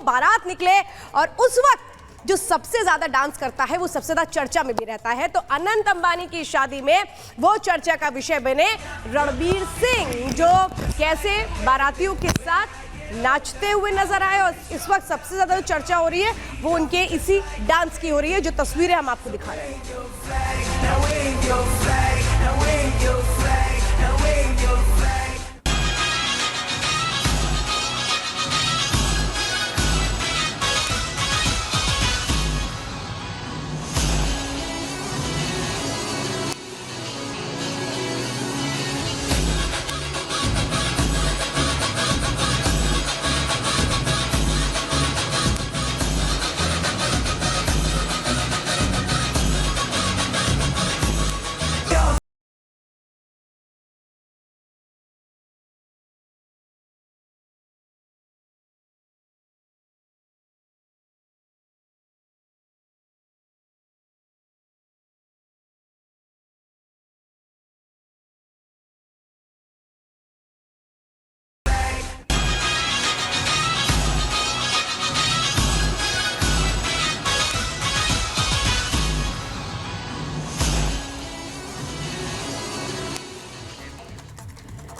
बारात निकले और उस वक्त जो सबसे ज्यादा डांस करता है वो सबसे ज्यादा चर्चा में भी रहता है। तो अनंत अंबानी की शादी में वो चर्चा का विषय बने रणबीर सिंह, जो कैसे बारातियों के साथ नाचते हुए नजर आए। और इस वक्त सबसे ज्यादा जो चर्चा हो रही है वो उनके इसी डांस की हो रही है, जो तस्वीरें हम आपको दिखा रहे हैं।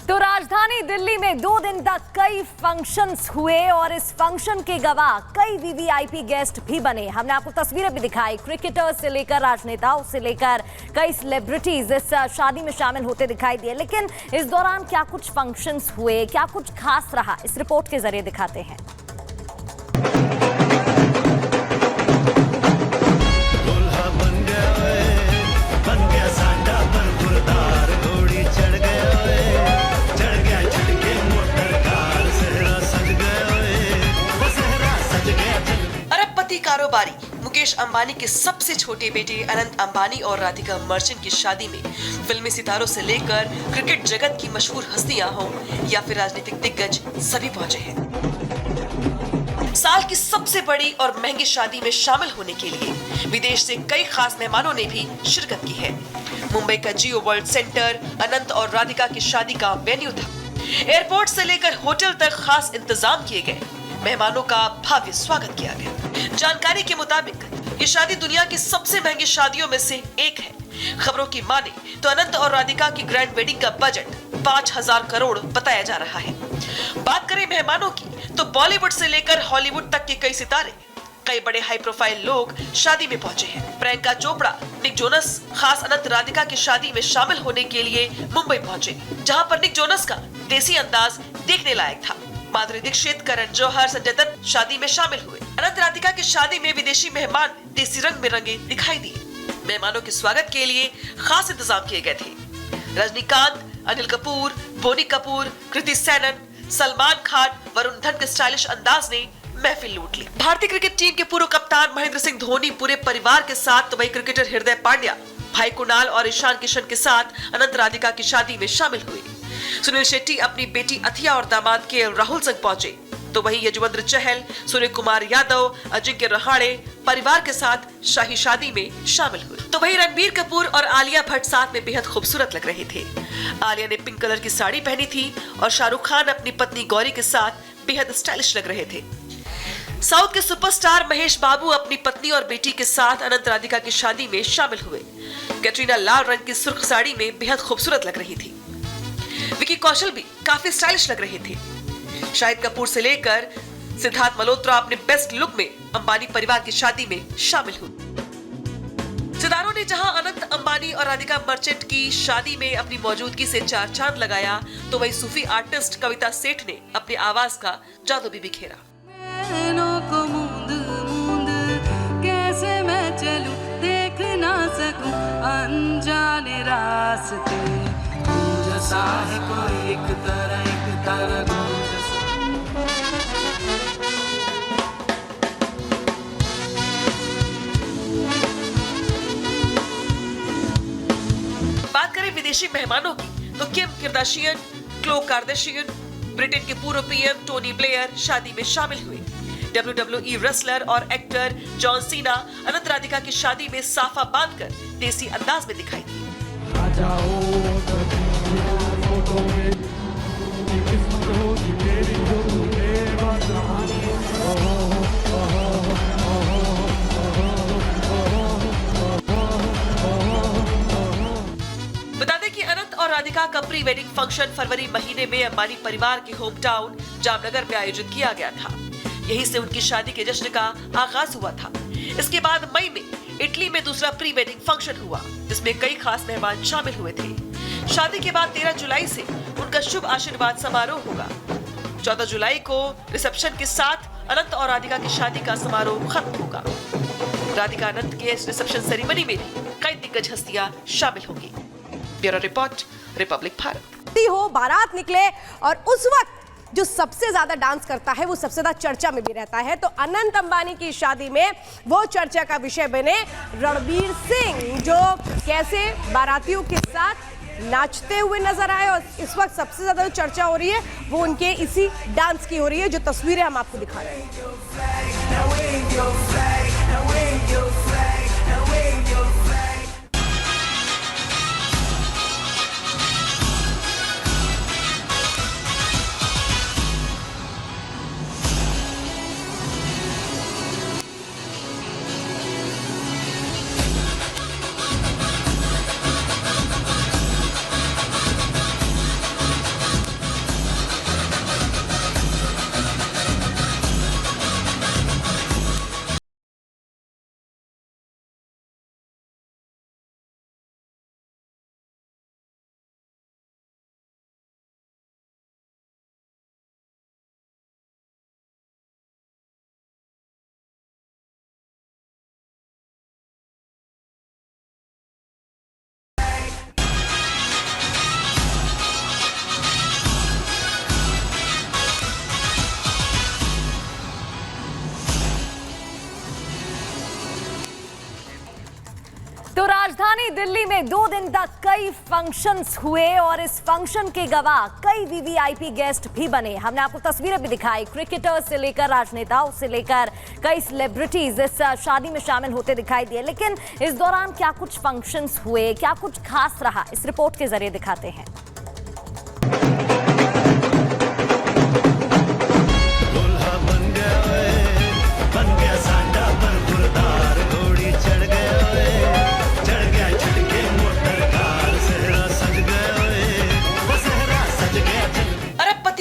तो राजधानी दिल्ली में 2 दिन तक कई फंक्शंस हुए और इस फंक्शन के गवाह कई वीवीआईपी गेस्ट भी बने। हमने आपको तस्वीरें भी दिखाई, क्रिकेटर्स से लेकर राजनेताओं से लेकर कई सेलिब्रिटीज इस शादी में शामिल होते दिखाई दिए। लेकिन इस दौरान क्या कुछ फंक्शंस हुए, क्या कुछ खास रहा, इस रिपोर्ट के जरिए दिखाते हैं। कारोबारी मुकेश अंबानी के सबसे छोटे बेटे अनंत अंबानी और राधिका मर्चेंट की शादी में फिल्मी सितारों से लेकर क्रिकेट जगत की मशहूर हस्तियां हों या फिर राजनीतिक दिग्गज सभी पहुंचे हैं। साल की सबसे बड़ी और महंगी शादी में शामिल होने के लिए विदेश से कई खास मेहमानों ने भी शिरकत की है। मुंबई का जियो वर्ल्ड सेंटर अनंत और राधिका की शादी का वेन्यू था। एयरपोर्ट से लेकर होटल तक खास इंतजाम किए गए, मेहमानों का भव्य स्वागत किया गया। जानकारी के मुताबिक ये शादी दुनिया की सबसे महंगी शादियों में से एक है। खबरों की माने तो अनंत और राधिका की ग्रैंड वेडिंग का बजट 5000 करोड़ बताया जा रहा है। बात करें मेहमानों की तो बॉलीवुड से लेकर हॉलीवुड तक के कई सितारे, कई बड़े हाई प्रोफाइल लोग शादी में पहुंचे हैं। प्रियंका चोपड़ा, निक जोनस खास अनंत राधिका की शादी में शामिल होने के लिए मुंबई पहुंचे, जहां पर निक जोनस का देसी अंदाज देखने लायक था। माधुरी दीक्षित, करण जौहर, संजय दत्त शादी में शामिल हुए। अनंत राधिका की शादी में विदेशी मेहमान देसी रंग में रंगे दिखाई दिए। मेहमानों के स्वागत के लिए खास इंतजाम किए गए थे। रजनीकांत, अनिल कपूर, बोनी कपूर, कृति सेनन, सलमान खान, वरुण धवन के स्टाइलिश अंदाज ने महफिल लूट ली। भारतीय क्रिकेट टीम के पूर्व कप्तान महेंद्र सिंह धोनी पूरे परिवार के साथ, तो वही क्रिकेटर हृदय पांड्या भाई कुणाल और ईशान किशन के साथ अनंत राधिका की शादी में शामिल हुए। सुनील शेट्टी अपनी बेटी अथिया और दामाद के राहुल संग पहुंचे, तो वहीं यजुवेंद्र चहल, सूर्य कुमार यादव, अजिंक्य रहाणे परिवार के साथ शाही शादी में शामिल हुए। तो वहीं रणबीर कपूर और आलिया भट्ट साथ में बेहद खूबसूरत लग रहे थे। आलिया ने पिंक कलर की साड़ी पहनी थी और शाहरुख खान अपनी पत्नी गौरी के साथ बेहद स्टाइलिश लग रहे थे। साउथ के सुपरस्टार महेश बाबू अपनी पत्नी और बेटी के साथ अनंत राधिका की शादी में शामिल हुए। कैटरीना लाल रंग की सुर्ख साड़ी में बेहद खूबसूरत लग रही थी। विकी कौशल भी काफी स्टाइलिश लग रहे थे। शाहिद कपूर से लेकर सिद्धार्थ मल्होत्रा अपने बेस्ट लुक में अंबानी परिवार की शादी में शामिल हुए। सितारों ने जहां अनंत अंबानी और राधिका मर्चेंट की शादी में अपनी मौजूदगी से 4 चांद लगाया, तो वही सूफी आर्टिस्ट कविता सेठ ने अपनी आवाज का जादू भी बिखेरा। कैसे मैं चलूं, देख ना सकूं अनजाने रास्ते, जैसा है कोई एक तरह बात करें विदेशी मेहमानों की तो किम कार्दाशियन, क्लो कार्दाशियन, ब्रिटेन के पूर्व पीएम टोनी ब्लेयर शादी में शामिल हुए। WWE रेसलर और एक्टर जॉन सीना अनंत राधिका की शादी में साफा बांधकर देसी अंदाज में दिखाई दिए। प्री वेडिंग फंक्शन फरवरी महीने में अंबानी परिवार के होम टाउन जामनगर में आयोजित किया गया था। यहीं से उनकी शादी के जश्न का आगाज हुआ था। इसके बाद मई में इटली में दूसरा प्री वेडिंग फंक्शन हुआ, जिसमें कई खास मेहमान शामिल हुए थे। शादी के बाद 13 जुलाई से उनका शुभ आशीर्वाद समारोह होगा। 14 जुलाई को रिसेप्शन के साथ अनंत और राधिका की शादी का समारोह खत्म होगा। राधिका अनंत के इस रिसेप्शन सेरेमनी में भी कई दिग्गज हस्तियां शामिल होंगी। Bureau report, Republic Bharat. हो बारात निकले और उस वक्त जो सबसे ज्यादा डांस करता है वो सबसे ज्यादा चर्चा में भी रहता है। तो अनंत अंबानी की शादी में वो चर्चा का विषय बने रणबीर सिंह, जो कैसे बारातियों के साथ नाचते हुए नजर आए। और इस वक्त सबसे ज्यादा जो चर्चा हो रही है वो उनके इसी डांस की हो रही है, जो तस्वीरें हम आपको दिखा रहे हैं। तो राजधानी दिल्ली में 2 दिन तक कई फंक्शंस हुए और इस फंक्शन के गवाह कई वीवीआईपी गेस्ट भी बने। हमने आपको तस्वीरें भी दिखाई। क्रिकेटर्स से लेकर राजनेताओं से लेकर कई सेलिब्रिटीज इस शादी में शामिल होते दिखाई दिए। लेकिन इस दौरान क्या कुछ फंक्शंस हुए, क्या कुछ खास रहा, इस रिपोर्ट के जरिए दिखाते हैं।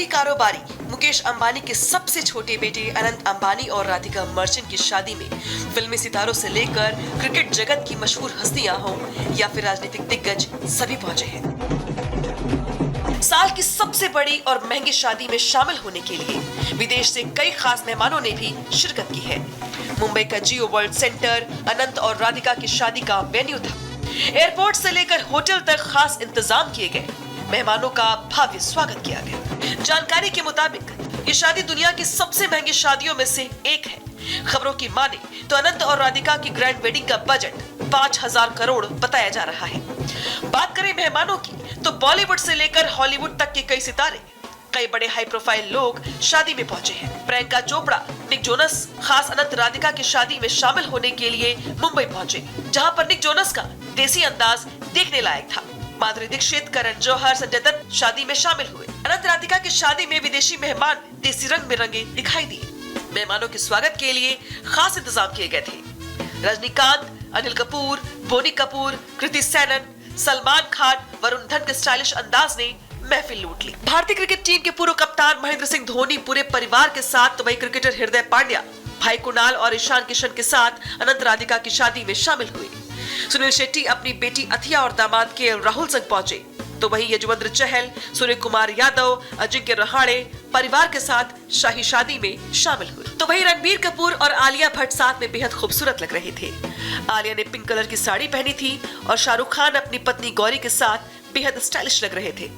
कारोबारी मुकेश अंबानी के सबसे छोटे बेटे अनंत अंबानी और राधिका मर्चेंट की शादी में फिल्मी सितारों से लेकर क्रिकेट जगत की मशहूर हस्तियां हों या फिर राजनीतिक दिग्गज सभी पहुंचे हैं। साल की सबसे बड़ी और महंगी शादी में शामिल होने के लिए विदेश से कई खास मेहमानों ने भी शिरकत की है। मुंबई का जियो वर्ल्ड सेंटर अनंत और राधिका की शादी का वेन्यू था। एयरपोर्ट से लेकर होटल तक खास इंतजाम किए गए। मेहमानों का भव्य स्वागत किया गया। जानकारी के मुताबिक ये शादी दुनिया की सबसे महंगी शादियों में से एक है। खबरों की माने तो अनंत और राधिका की ग्रैंड वेडिंग का बजट 5000 करोड़ बताया जा रहा है। बात करें मेहमानों की तो बॉलीवुड से लेकर हॉलीवुड तक के कई सितारे, कई बड़े हाई प्रोफाइल लोग शादी में पहुंचे हैं। प्रियंका चोपड़ा, निक जोनस खास अनंत राधिका की शादी में शामिल होने के लिए मुंबई पहुंचे, जहां पर निक जोनस का देसी अंदाज देखने लायक था। माधुरी दीक्षित, करण जौहर, संजय दत्त शादी में शामिल हुए। अनंत राधिका की शादी में विदेशी मेहमान देसी रंग में रंगे दिखाई दिए। मेहमानों के स्वागत के लिए खास इंतजाम किए गए थे। रजनीकांत, अनिल कपूर, बोनी कपूर, कृति सेनन, सलमान खान, वरुण धवन के स्टाइलिश अंदाज ने महफिल लूट ली। भारतीय क्रिकेट टीम के पूर्व कप्तान महेंद्र सिंह धोनी पूरे परिवार के साथ, तो वही क्रिकेटर हृदय पांड्या, भाई कुणाल और ईशान किशन के साथ अनंत राधिका की शादी में शामिल हुए। सुनील शेट्टी अपनी बेटी अथिया और दामाद के राहुल संग पहुंचे, तो वही यजुवेंद्र चहल, सूर्य कुमार यादव, अजिंक्य रहाणे परिवार के साथ शाही शादी में शामिल हुए। तो वही रणबीर कपूर और आलिया भट्ट साथ में बेहद खूबसूरत लग रहे थे। आलिया ने पिंक कलर की साड़ी पहनी थी और शाहरुख खान अपनी पत्नी गौरी के साथ बेहद स्टाइलिश लग रहे थे।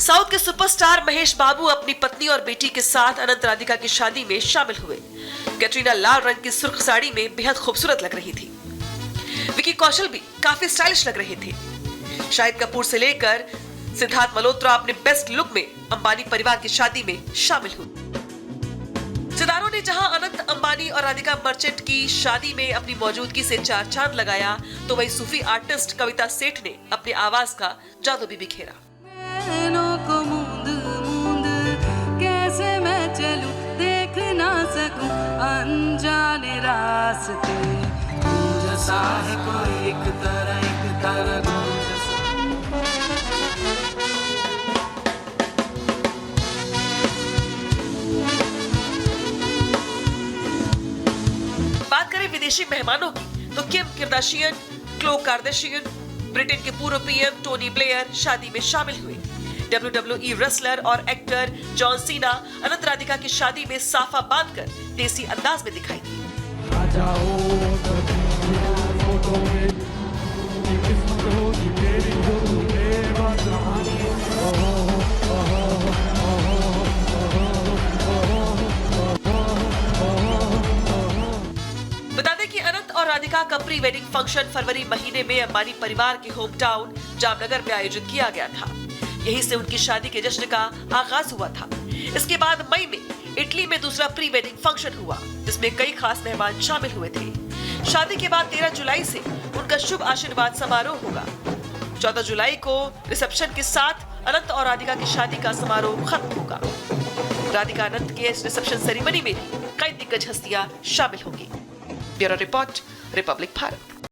साउथ के सुपरस्टार महेश बाबू अपनी पत्नी और बेटी के साथ अनंत राधिका की शादी में शामिल हुए। कैटरीना लाल रंग की सुर्ख साड़ी में बेहद खूबसूरत लग रही थी। विकी कौशल भी काफी स्टाइलिश लग रहे थे। शाहिद कपूर से लेकर सिद्धार्थ मल्होत्रा अपने बेस्ट लुक में अंबानी परिवार की शादी में शामिल हुए। सितारों ने जहां अनंत अंबानी और राधिका मर्चेंट की शादी में अपनी मौजूदगी से चार चांद लगाया, तो वही सूफी आर्टिस्ट कविता सेठ ने अपनी आवाज का जादू भी बिखेरा। को मूंद मूंद कैसे मैं चलूं, देख ना सकूं अनजाने रास्ते, जैसा है कोई एक तरह विदेशी मेहमानों की तो किम कार्दाशियन, क्लो कार्दाशियन, ब्रिटेन के पूर्व पीएम टोनी ब्लेयर शादी में शामिल हुए। WWE रेसलर और एक्टर जॉन सीना अनंत राधिका की शादी में साफा बांधकर देसी अंदाज में दिखाई दिए। बता दें कि अनंत और राधिका का प्री वेडिंग फंक्शन फरवरी महीने में अंबानी परिवार के होम टाउन जामनगर में आयोजित किया गया था। यहीं से उनकी शादी के जश्न का आगाज हुआ था। इसके बाद मई में इटली में दूसरा प्री वेडिंग फंक्शन हुआ, जिसमें कई खास मेहमान शामिल हुए थे। शादी के बाद 13 जुलाई से उनका शुभ आशीर्वाद समारोह होगा। 14 जुलाई को रिसेप्शन के साथ अनंत और राधिका की शादी का समारोह खत्म होगा। राधिका अनंत के इस रिसेप्शन सेरेमनी में भी कई दिग्गज हस्तियां शामिल होंगी। Bureau report, Republic Bharat.